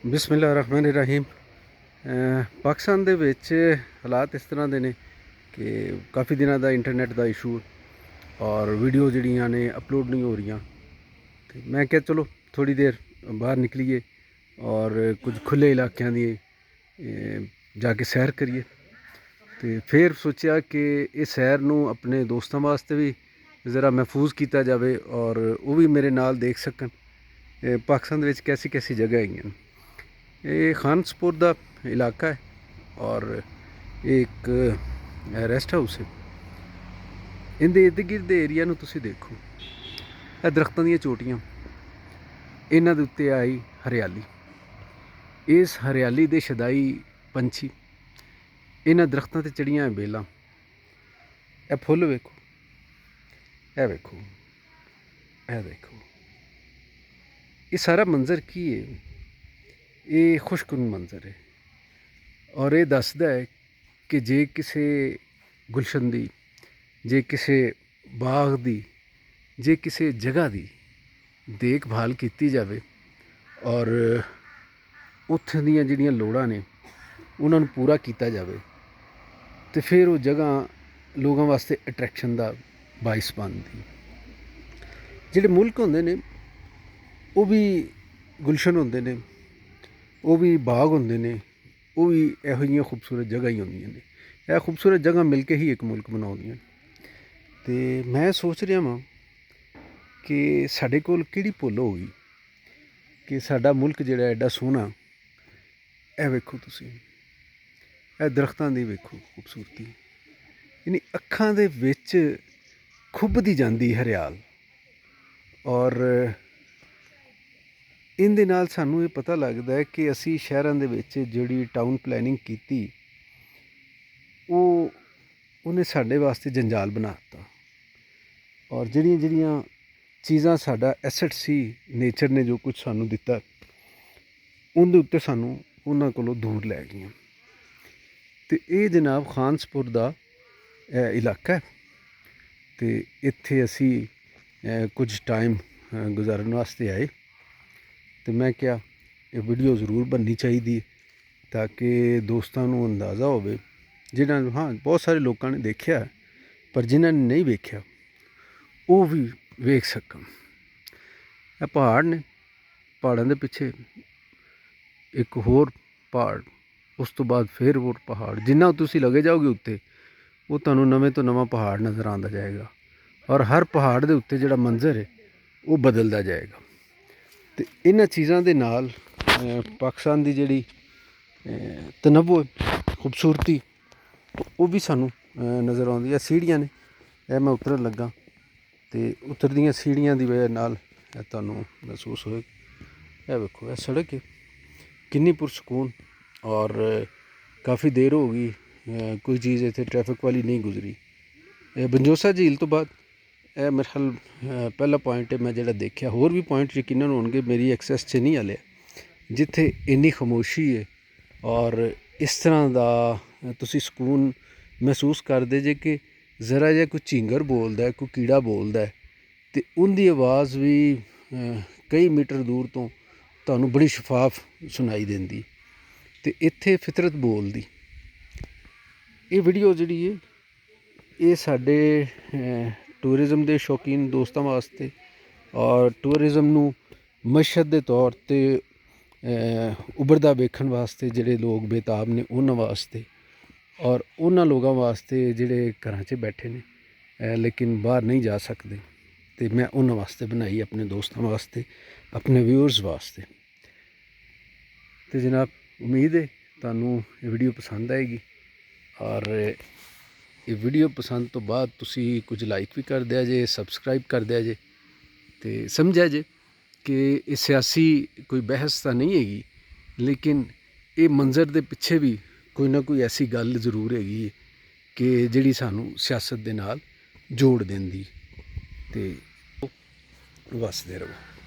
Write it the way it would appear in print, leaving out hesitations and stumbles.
ਬਿਸਮਿਲ੍ਲਾਹਿਰਰਹਿਮਾਨਿਰਰਹੀਮ। ਪਾਕਿਸਤਾਨ ਦੇ ਵਿੱਚ ਹਾਲਾਤ ਇਸ ਤਰ੍ਹਾਂ ਦੇ ਨੇ ਕਿ ਕਾਫੀ ਦਿਨਾਂ ਦਾ ਇੰਟਰਨੈਟ ਦਾ ਇਸ਼ੂ ਔਰ ਵੀਡੀਓ ਜਿਹੜੀਆਂ ਨੇ ਅਪਲੋਡ ਨਹੀਂ ਹੋ ਰਹੀਆਂ। ਤੇ ਮੈਂ ਕਿਹਾ ਚਲੋ ਥੋੜ੍ਹੀ ਦੇਰ ਬਾਹਰ ਨਿਕਲੀਏ ਔਰ ਕੁਝ ਖੁੱਲ੍ਹੇ ਇਲਾਕਿਆਂ ਦੀ ਜਾ ਕੇ ਸੈਰ ਕਰੀਏ। ਤੇ ਫਿਰ ਸੋਚਿਆ ਕਿ ਇਹ ਸੈਰ ਨੂੰ ਆਪਣੇ ਦੋਸਤਾਂ ਵਾਸਤੇ ਵੀ ਜ਼ਰਾ ਮਹਿਫੂਜ਼ ਕੀਤਾ ਜਾਵੇ ਔਰ ਉਹ ਵੀ ਮੇਰੇ ਨਾਲ ਦੇਖ ਸਕਣ ਪਾਕਿਸਤਾਨ ਦੇ ਵਿੱਚ ਕੈਸੀ ਕੈਸੀ ਜਗ੍ਹਾ ਹੈਗੀਆਂ। ਇਹ ਖਾਨਸਪੁਰ ਦਾ ਇਲਾਕਾ ਹੈ ਔਰ ਇੱਕ ਰੈਸਟ ਹਾਊਸ ਹੈ। ਇਹਦੇ ਇਰਦ ਗਿਰਦ ਦੇ ਏਰੀਆ ਨੂੰ ਤੁਸੀਂ ਦੇਖੋ, ਇਹ ਦਰਖਤਾਂ ਦੀਆਂ ਚੋਟੀਆਂ, ਇਹਨਾਂ ਦੇ ਉੱਤੇ ਆਈ ਹਰਿਆਲੀ, ਇਸ ਹਰਿਆਲੀ ਦੇ ਸ਼ਦਾਈ ਪੰਛੀ, ਇਹਨਾਂ ਦਰਖਤਾਂ 'ਤੇ ਚੜੀਆਂ ਬੇਲਾਂ, ਇਹ ਫੁੱਲ ਵੇਖੋ, ਇਹ ਵੇਖੋ, ਇਹ ਦੇਖੋ, ਇਹ ਸਾਰਾ ਮੰਜ਼ਰ ਕੀ ਹੈ? ਇਹ ਖੁਸ਼ਕੁਨ ਮੰਜ਼ਰ ਹੈ ਔਰ ਇਹ ਦੱਸਦਾ ਹੈ ਕਿ ਜੇ ਕਿਸੇ ਗੁਲਸ਼ਨ ਦੀ, ਜੇ ਕਿਸੇ ਬਾਗ ਦੀ, ਜੇ ਕਿਸੇ ਜਗ੍ਹਾ ਦੀ ਦੇਖਭਾਲ ਕੀਤੀ ਜਾਵੇ ਔਰ ਉੱਥੇ ਦੀਆਂ ਜਿਹੜੀਆਂ ਲੋੜਾਂ ਨੇ ਉਹਨਾਂ ਨੂੰ ਪੂਰਾ ਕੀਤਾ ਜਾਵੇ ਤੇ ਫਿਰ ਉਹ ਜਗ੍ਹਾ ਲੋਕਾਂ ਵਾਸਤੇ ਅਟਰੈਕਸ਼ਨ ਦਾ ਬਾਇਸ ਬਣਦੀ। ਜਿਹੜੇ ਮੁਲਕ ਹੁੰਦੇ ਨੇ ਉਹ ਵੀ ਗੁਲਸ਼ਨ ਹੁੰਦੇ ਨੇ, ਉਹ ਵੀ ਬਾਗ ਹੁੰਦੇ ਨੇ, ਉਹ ਵੀ ਇਹੋ ਜਿਹੀਆਂ ਖੂਬਸੂਰਤ ਜਗ੍ਹਾ ਹੀ ਹੁੰਦੀਆਂ ਨੇ। ਇਹ ਖੂਬਸੂਰਤ ਜਗ੍ਹਾ ਮਿਲ ਕੇ ਹੀ ਇੱਕ ਮੁਲਕ ਬਣਾਉਂਦੀਆਂ। ਅਤੇ ਮੈਂ ਸੋਚ ਰਿਹਾ ਵਾਂ ਕਿ ਸਾਡੇ ਕੋਲ ਕਿਹੜੀ ਭੁੱਲ ਹੋ ਗਈ ਕਿ ਸਾਡਾ ਮੁਲਕ ਜਿਹੜਾ ਐਡਾ ਸੋਹਣਾ, ਇਹ ਵੇਖੋ ਤੁਸੀਂ, ਇਹ ਦਰਖਤਾਂ ਦੀ ਵੇਖੋ ਖੂਬਸੂਰਤੀ, ਯਾਨੀ ਅੱਖਾਂ ਦੇ ਵਿੱਚ ਖੁੱਭਦੀ ਜਾਂਦੀ ਹਰਿਆਲ। ਔਰ ਇਹਦੇ ਨਾਲ ਸਾਨੂੰ ਇਹ ਪਤਾ ਲੱਗਦਾ ਹੈ ਕਿ ਅਸੀਂ ਸ਼ਹਿਰਾਂ ਦੇ ਵਿੱਚ ਜਿਹੜੀ ਟਾਊਨ ਪਲੈਨਿੰਗ ਕੀਤੀ ਉਹਨੇ ਸਾਡੇ ਵਾਸਤੇ ਜੰਜਾਲ ਬਣਾ ਦਿੱਤਾ। ਔਰ ਜਿਹੜੀਆਂ ਚੀਜ਼ਾਂ ਸਾਡਾ ਐਸਟ ਸੀ, ਨੇਚਰ ਨੇ ਜੋ ਕੁਝ ਸਾਨੂੰ ਦਿੱਤਾ, ਉਹਦੇ ਉੱਤੇ ਸਾਨੂੰ ਉਹਨਾਂ ਕੋਲੋਂ ਦੂਰ ਲੈ ਗਈਆਂ। ਅਤੇ ਇਹ ਜਨਾਬ ਖਾਨਸਪੁਰ ਦਾ ਇਲਾਕਾ ਹੈ ਅਤੇ ਇੱਥੇ ਅਸੀਂ ਕੁਝ ਟਾਈਮ ਗੁਜ਼ਾਰਨ ਵਾਸਤੇ ਆਏ। ਅਤੇ ਮੈਂ ਕਿਹਾ ਇਹ ਵੀਡੀਓ ਜ਼ਰੂਰ ਬਣਨੀ ਚਾਹੀਦੀ ਤਾਂ ਕਿ ਦੋਸਤਾਂ ਨੂੰ ਅੰਦਾਜ਼ਾ ਹੋਵੇ, ਜਿਨ੍ਹਾਂ ਨੂੰ, ਹਾਂ ਬਹੁਤ ਸਾਰੇ ਲੋਕਾਂ ਨੇ ਦੇਖਿਆ ਪਰ ਜਿਨ੍ਹਾਂ ਨੇ ਨਹੀਂ ਵੇਖਿਆ ਉਹ ਵੀ ਵੇਖ ਸਕਣ। ਇਹ ਪਹਾੜ ਨੇ, ਪਹਾੜਾਂ ਦੇ ਪਿੱਛੇ ਇੱਕ ਹੋਰ ਪਹਾੜ, ਉਸ ਤੋਂ ਬਾਅਦ ਫਿਰ ਹੋਰ ਪਹਾੜ। ਜਿੰਨਾ ਤੁਸੀਂ ਲੱਗੇ ਜਾਓਗੇ ਉੱਤੇ, ਉਹ ਤੁਹਾਨੂੰ ਨਵੇਂ ਤੋਂ ਨਵਾਂ ਪਹਾੜ ਨਜ਼ਰ ਆਉਂਦਾ ਜਾਏਗਾ ਔਰ ਹਰ ਪਹਾੜ ਦੇ ਉੱਤੇ ਜਿਹੜਾ ਮੰਜ਼ਰ ਹੈ ਉਹ ਬਦਲਦਾ ਜਾਏਗਾ। ਅਤੇ ਇਹਨਾਂ ਚੀਜ਼ਾਂ ਦੇ ਨਾਲ ਪਾਕਿਸਤਾਨ ਦੀ ਜਿਹੜੀ ਤਨੱਵੁ ਖੂਬਸੂਰਤੀ ਉਹ ਵੀ ਸਾਨੂੰ ਨਜ਼ਰ ਆਉਂਦੀ ਹੈ। ਸੀੜੀਆਂ ਨੇ, ਇਹ ਮੈਂ ਉਤਰਨ ਲੱਗਾ ਅਤੇ ਉਤਰਦੀਆਂ ਸੀੜੀਆਂ ਦੀ ਵਜ੍ਹਾ ਨਾਲ ਇਹ ਤੁਹਾਨੂੰ ਮਹਿਸੂਸ ਹੋਏ। ਇਹ ਵੇਖੋ, ਇਹ ਸੜਕ ਹੈ, ਕਿੰਨੀ ਪੁਰਸਕੂਨ। ਔਰ ਕਾਫੀ ਦੇਰ ਹੋ ਗਈ ਕੋਈ ਚੀਜ਼ ਇੱਥੇ ਟ੍ਰੈਫਿਕ ਵਾਲੀ ਨਹੀਂ ਗੁਜ਼ਰੀ। ਬੰਜੋਸਾ ਝੀਲ ਤੋਂ ਬਾਅਦ ਇਹ ਮੇਰੇ ਖਿਆਲ ਪਹਿਲਾ ਪੁਆਇੰਟ ਹੈ ਮੈਂ ਜਿਹੜਾ ਦੇਖਿਆ। ਹੋਰ ਵੀ ਪੁਆਇੰਟ ਯਕੀਨਨ ਹੋਣਗੇ, ਮੇਰੀ ਐਕਸੈਸ 'ਚ ਨਹੀਂ ਹਾਲੇ, ਜਿੱਥੇ ਇੰਨੀ ਖਾਮੋਸ਼ੀ ਹੈ ਔਰ ਇਸ ਤਰ੍ਹਾਂ ਦਾ ਤੁਸੀਂ ਸਕੂਨ ਮਹਿਸੂਸ ਕਰਦੇ ਜੇ ਕਿ ਜ਼ਰਾ ਜਿਹਾ ਕੋਈ ਝੀਂਗਰ ਬੋਲਦਾ, ਕੋਈ ਕੀੜਾ ਬੋਲਦਾ ਅਤੇ ਉਹਦੀ ਆਵਾਜ਼ ਵੀ ਕਈ ਮੀਟਰ ਦੂਰ ਤੋਂ ਤੁਹਾਨੂੰ ਬੜੀ ਸ਼ਫਾਫ ਸੁਣਾਈ ਦਿੰਦੀ। ਅਤੇ ਇੱਥੇ ਫਿਤਰਤ ਬੋਲਦੀ। ਇਹ ਵੀਡੀਓ ਜਿਹੜੀ ਹੈ ਇਹ ਸਾਡੇ ਟੂਰਿਜ਼ਮ ਦੇ ਸ਼ੌਕੀਨ ਦੋਸਤਾਂ ਵਾਸਤੇ ਔਰ ਟੂਰਿਜ਼ਮ ਨੂੰ ਮਸ਼ਹਦ ਦੇ ਤੌਰ 'ਤੇ ਉੱਭਰਦਾ ਵੇਖਣ ਵਾਸਤੇ ਜਿਹੜੇ ਲੋਕ ਬੇਤਾਬ ਨੇ ਉਹਨਾਂ ਵਾਸਤੇ, ਔਰ ਉਹਨਾਂ ਲੋਕਾਂ ਵਾਸਤੇ ਜਿਹੜੇ ਘਰਾਂ 'ਚ ਬੈਠੇ ਨੇ ਲੇਕਿਨ ਬਾਹਰ ਨਹੀਂ ਜਾ ਸਕਦੇ, ਅਤੇ ਮੈਂ ਉਹਨਾਂ ਵਾਸਤੇ ਬਣਾਈ, ਆਪਣੇ ਦੋਸਤਾਂ ਵਾਸਤੇ, ਆਪਣੇ ਵਿਊਅਰਸ ਵਾਸਤੇ। ਅਤੇ ਜਨਾਬ ਉਮੀਦ ਹੈ ਤੁਹਾਨੂੰ ਇਹ ਵੀਡੀਓ ਪਸੰਦ ਆਏਗੀ ਔਰ ਇਹ ਵੀਡੀਓ ਪਸੰਦ ਤੋਂ ਬਾਅਦ ਤੁਸੀਂ ਕੁਝ ਲਾਈਕ ਵੀ ਕਰ ਦਿਆ ਜੇ, ਸਬਸਕ੍ਰਾਈਬ ਕਰ ਦਿਆ ਜੇ ਅਤੇ ਸਮਝਿਆ ਜੇ ਕਿ ਇਹ ਸਿਆਸੀ ਕੋਈ ਬਹਿਸ ਤਾਂ ਨਹੀਂ ਹੈਗੀ, ਲੇਕਿਨ ਇਹ ਮੰਜ਼ਰ ਦੇ ਪਿੱਛੇ ਵੀ ਕੋਈ ਨਾ ਕੋਈ ਐਸੀ ਗੱਲ ਜ਼ਰੂਰ ਹੈਗੀ ਹੈ ਕਿ ਜਿਹੜੀ ਸਾਨੂੰ ਸਿਆਸਤ ਦੇ ਨਾਲ ਜੋੜ ਦਿੰਦੀ। ਅਤੇ ਵਸਦੇ ਰਹੋ।